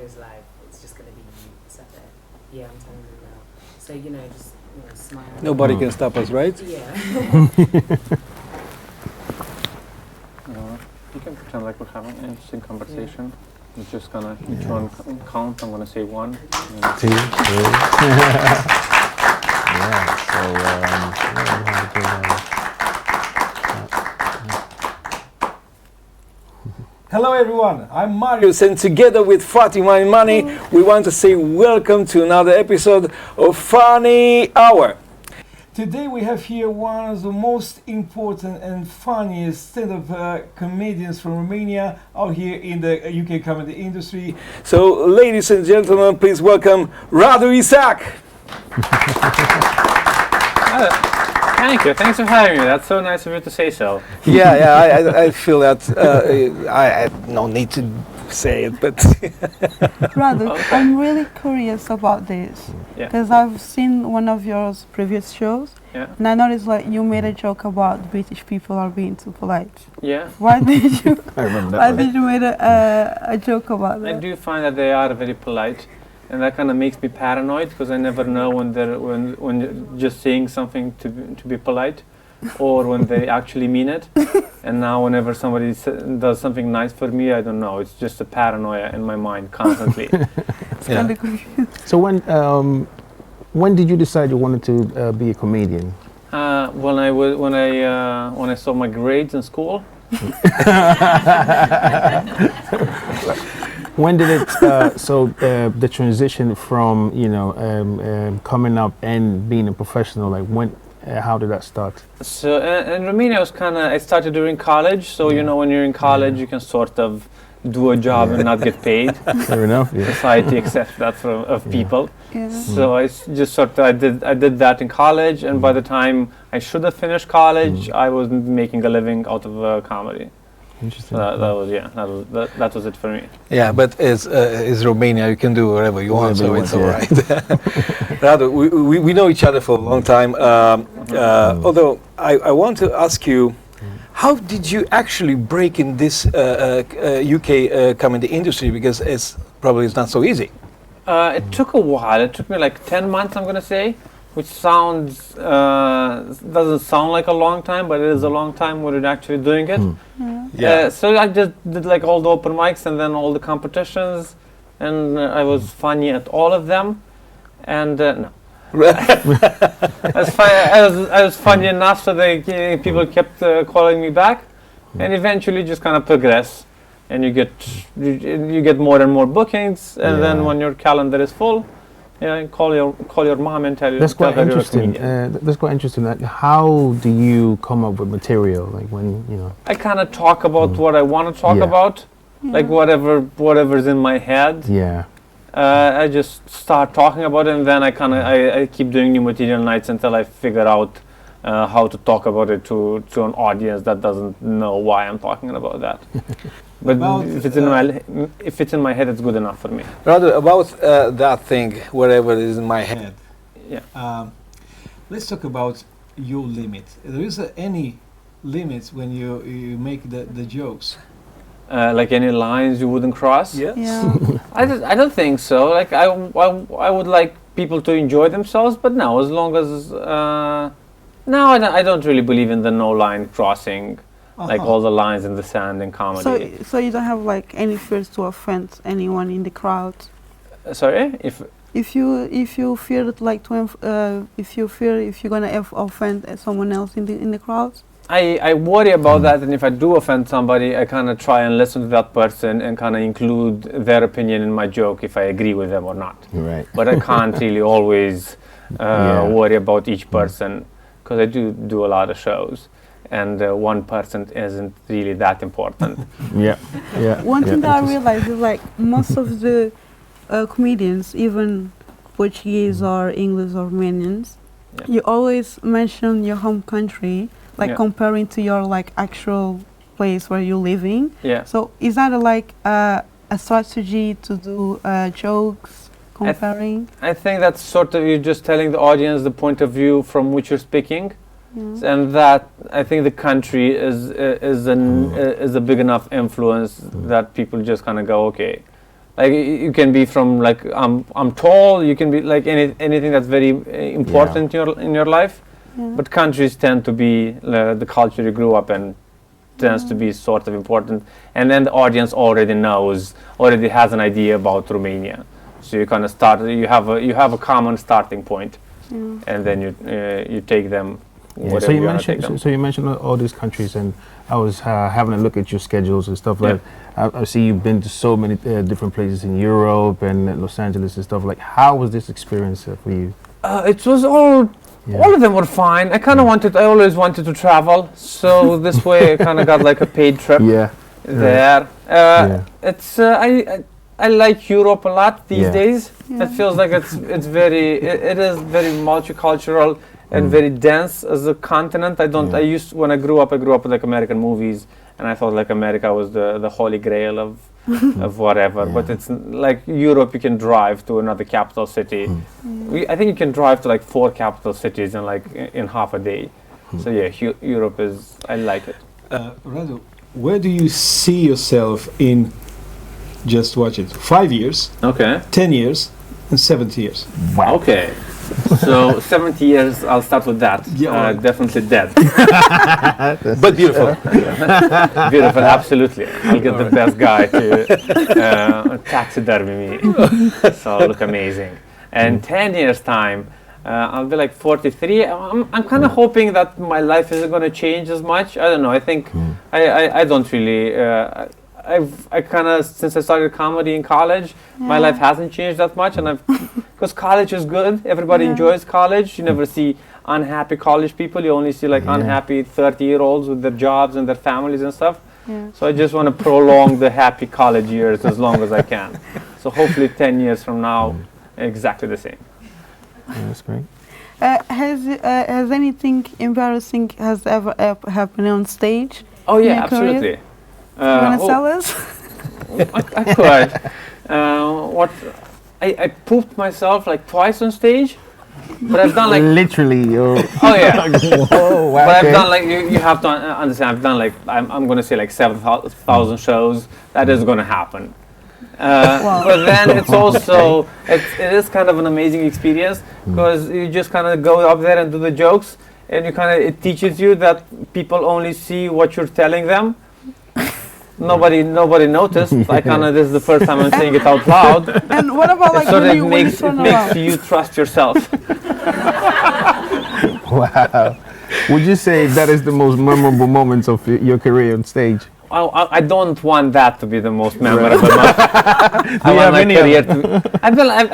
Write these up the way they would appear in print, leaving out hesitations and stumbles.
goes live, it's just going to be you sat there. Yeah, I'm telling you now. So, just smile. Nobody can stop us, right? Yeah. You can pretend like we're having an interesting conversation. We're just gonna each one count. I'm gonna say 1, 2, 3. Hello everyone, I'm Marius, and together with Fatimah and Emmanuel, we want to say welcome to another episode of Funny Hour. Today we have here one of the most important and funniest stand-up comedians from Romania out here in the UK comedy industry. So, ladies and gentlemen, please welcome Radu Isac. Thank you. Thanks for having me. That's so nice of you to say so. I feel that I no need to say it, but Radu, I'm really curious about this because I've seen one of your previous shows, and I noticed like you made a joke about British people are being too polite. Yeah. Why did you? I remember that. Why did you make a joke about that? I do find that they are very polite, and that kind of makes me paranoid because I never know when you're just saying something to be polite, or when they actually mean it. And now whenever somebody does something nice for me, I don't know. It's just a paranoia in my mind constantly. It's kind of confusing. So when did you decide you wanted to be a comedian? When I saw my grades in school. When did it? The transition from coming up and being a professional, like when? How did that start? So in Romania, I started during college. So when you're in college, you can sort of do a job and not get paid. Fair enough. Yeah. Society accepts that of people. Yeah. So I just I did that in college, and by the time I should have finished college, I was making a living out of comedy. Interesting. That was it for me. yeah, but it's Romania. You can do whatever you want, so it's all right. Radu, we know each other for a long time. Although I want to ask you, how did you actually break in this UK comedy industry? Because it's not so easy. It took a while. It took me like 10 months, I'm gonna say, which doesn't sound like a long time, but it is a long time when you're actually doing it. So I just did like all the open mics and then all the competitions, and I was funny at all of them. And no. I was funny enough so people kept calling me back, and eventually just kind of progress, and you get more and more bookings, and then when your calendar is full, call your mom and tell her. That's quite interesting. That's quite interesting. How do you come up with material? Like when I kind of talk about what I want to talk about, like whatever's in my head. Yeah. I just start talking about it, and then I keep doing new material nights until I figure out how to talk about it to an audience that doesn't know why I'm talking about that. But if it's in my head, it's good enough for me. Rather about that thing, whatever is in my head. Yeah. Let's talk about your limit. There is any limits when you make the jokes? Like any lines you wouldn't cross? Yeah. I don't think so. Like I would like people to enjoy themselves, but no, as long as I don't really believe in the no line crossing. Like all the lines in the sand in comedy. So you don't have like any fears to offend anyone in the crowd? Sorry, if you fear that like if you're gonna offend someone else in the crowd? I worry about that, and if I do offend somebody, I kind of try and listen to that person and kind of include their opinion in my joke if I agree with them or not. Right. But I can't really always worry about each person, because I do a lot of shows. And one person isn't really that important. One thing that I realized is like most of the comedians, even Portuguese or English or Romanians, you always mention your home country, like comparing to your like actual place where you're living. Yeah. So is that a strategy to do jokes comparing? I think that's sort of you just telling the audience the point of view from which you're speaking. And that I think the country is a big enough influence that people just kind of go, okay, Like you can be from like I'm tall. You can be like anything that's very important in your life. Yeah. But countries tend to be the culture you grew up in tends to be sort of important, and then the audience already has an idea about Romania. So you kind of start. You have a common starting point, and then you take them. Yeah. So you mentioned all these countries, and I was having a look at your schedules and stuff like. I see you've been to so many different places in Europe and Los Angeles and stuff. Like, how was this experience for you? It was all of them were fine. I always wanted to travel, so this way I kind of got like a paid trip there. It's I like Europe a lot these days. It feels like it is very multicultural and very dense as a continent. When I grew up with like American movies, and I thought like America was the holy grail of whatever. But it's like Europe. You can drive to another capital city. I think you can drive to like 4 capital cities in half a day. So Europe is. I like it. Radu, where do you see yourself in? Just watch it. 5 years. Okay. 10 years. And 70 years. Wow. Okay. So 70 years, I'll start with that. Definitely dead. But beautiful. Beautiful, absolutely. I'll get the best guy to taxidermy me. So I'll look amazing. And 10 years time, I'll be like 43. I'm kind of hoping that my life isn't going to change as much. I don't know. I think I don't really. I kind of, since I started comedy in college, my life hasn't changed that much, and because college is good, everybody enjoys college. You never see unhappy college people. You only see like unhappy 30-year-olds with their jobs and their families and stuff. So I just want to prolong the happy college years as long as I can. So hopefully 10 years from now, exactly the same. That's great. Has anything embarrassing has ever happened on stage? Oh yeah, absolutely. You want to tell us? I could. I pooped myself like twice on stage, but I've done like literally. Oh yeah. Whoa, wow, but I've done like you have to understand. I've done like I'm going to say like 7,000 shows. That is going to happen. But then it's also it is kind of an amazing experience because you just kind of go up there and do the jokes, and it teaches you that people only see what you're telling them. Nobody noticed. This is the first time I'm saying it out loud. And what about like when you makes you trust yourself. Wow. Would you say that is the most memorable moments of your career on stage? I don't want that to be the most memorable. I've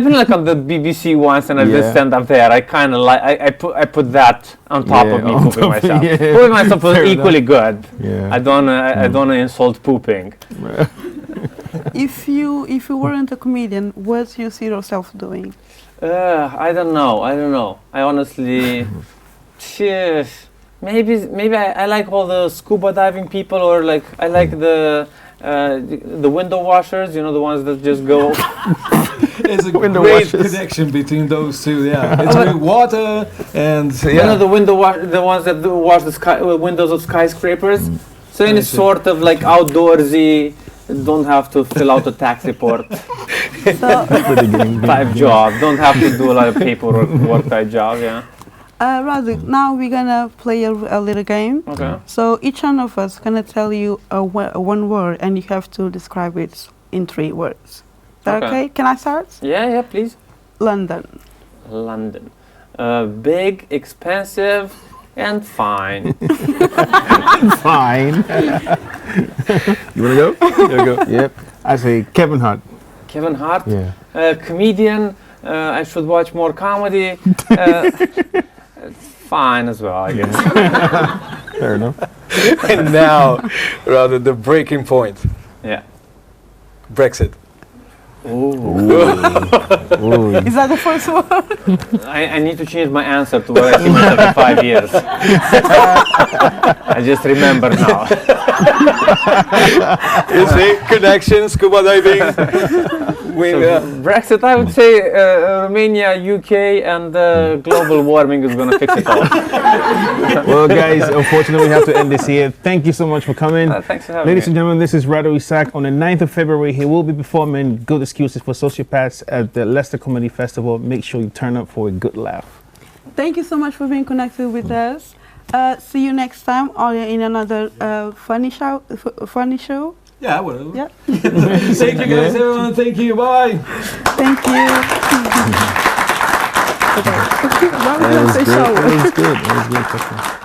been like on the BBC once, and I did stand up there. I kind of like I put that on top of me pooping myself. Pooping myself was equally good. I don't want to insult pooping. If you weren't a comedian, what do you see yourself doing? I don't know. I honestly. Maybe I like all the scuba diving people, or like I like the window washers. You know, the ones that just go. There's a great connection between those two. Yeah, it's with water and the ones that wash the windows of skyscrapers. So any sort of like outdoorsy, don't have to fill out a tax report type job. Don't have to do a lot of paperwork type job. Yeah. Radu, now we're gonna play a little game. Okay. So each one of us gonna tell you one word, and you have to describe it in 3 words. Is that okay? Can I start? Yeah, please. London. Big, expensive, and fine. Fine. You wanna go? Go. Yep. I say Kevin Hart. Kevin Hart. Yeah. Comedian. I should watch more comedy. Fine as well, I guess. Fair enough. And now, rather the breaking point. Yeah. Brexit. Ooh. Is that the first one? I need to change my answer to where I see myself in 5 years. I just remember now. You see, connection, scuba diving. Brexit, I would say Romania, UK, and global warming is going to fix it all. Well, guys, unfortunately, we have to end this here. Thank you so much for coming. Thanks for having Ladies me. and gentlemen, this is Radu Isac. On the 9th of February, he will be performing Good Excuses for Sociopaths at the Leicester Comedy Festival. Make sure you turn up for a good laugh. Thank you so much for being connected with us. See you next time or in another funny show. Yeah, whatever. Yeah. Thank you guys, everyone. Thank you. Bye. Thank you. That was good. That was good.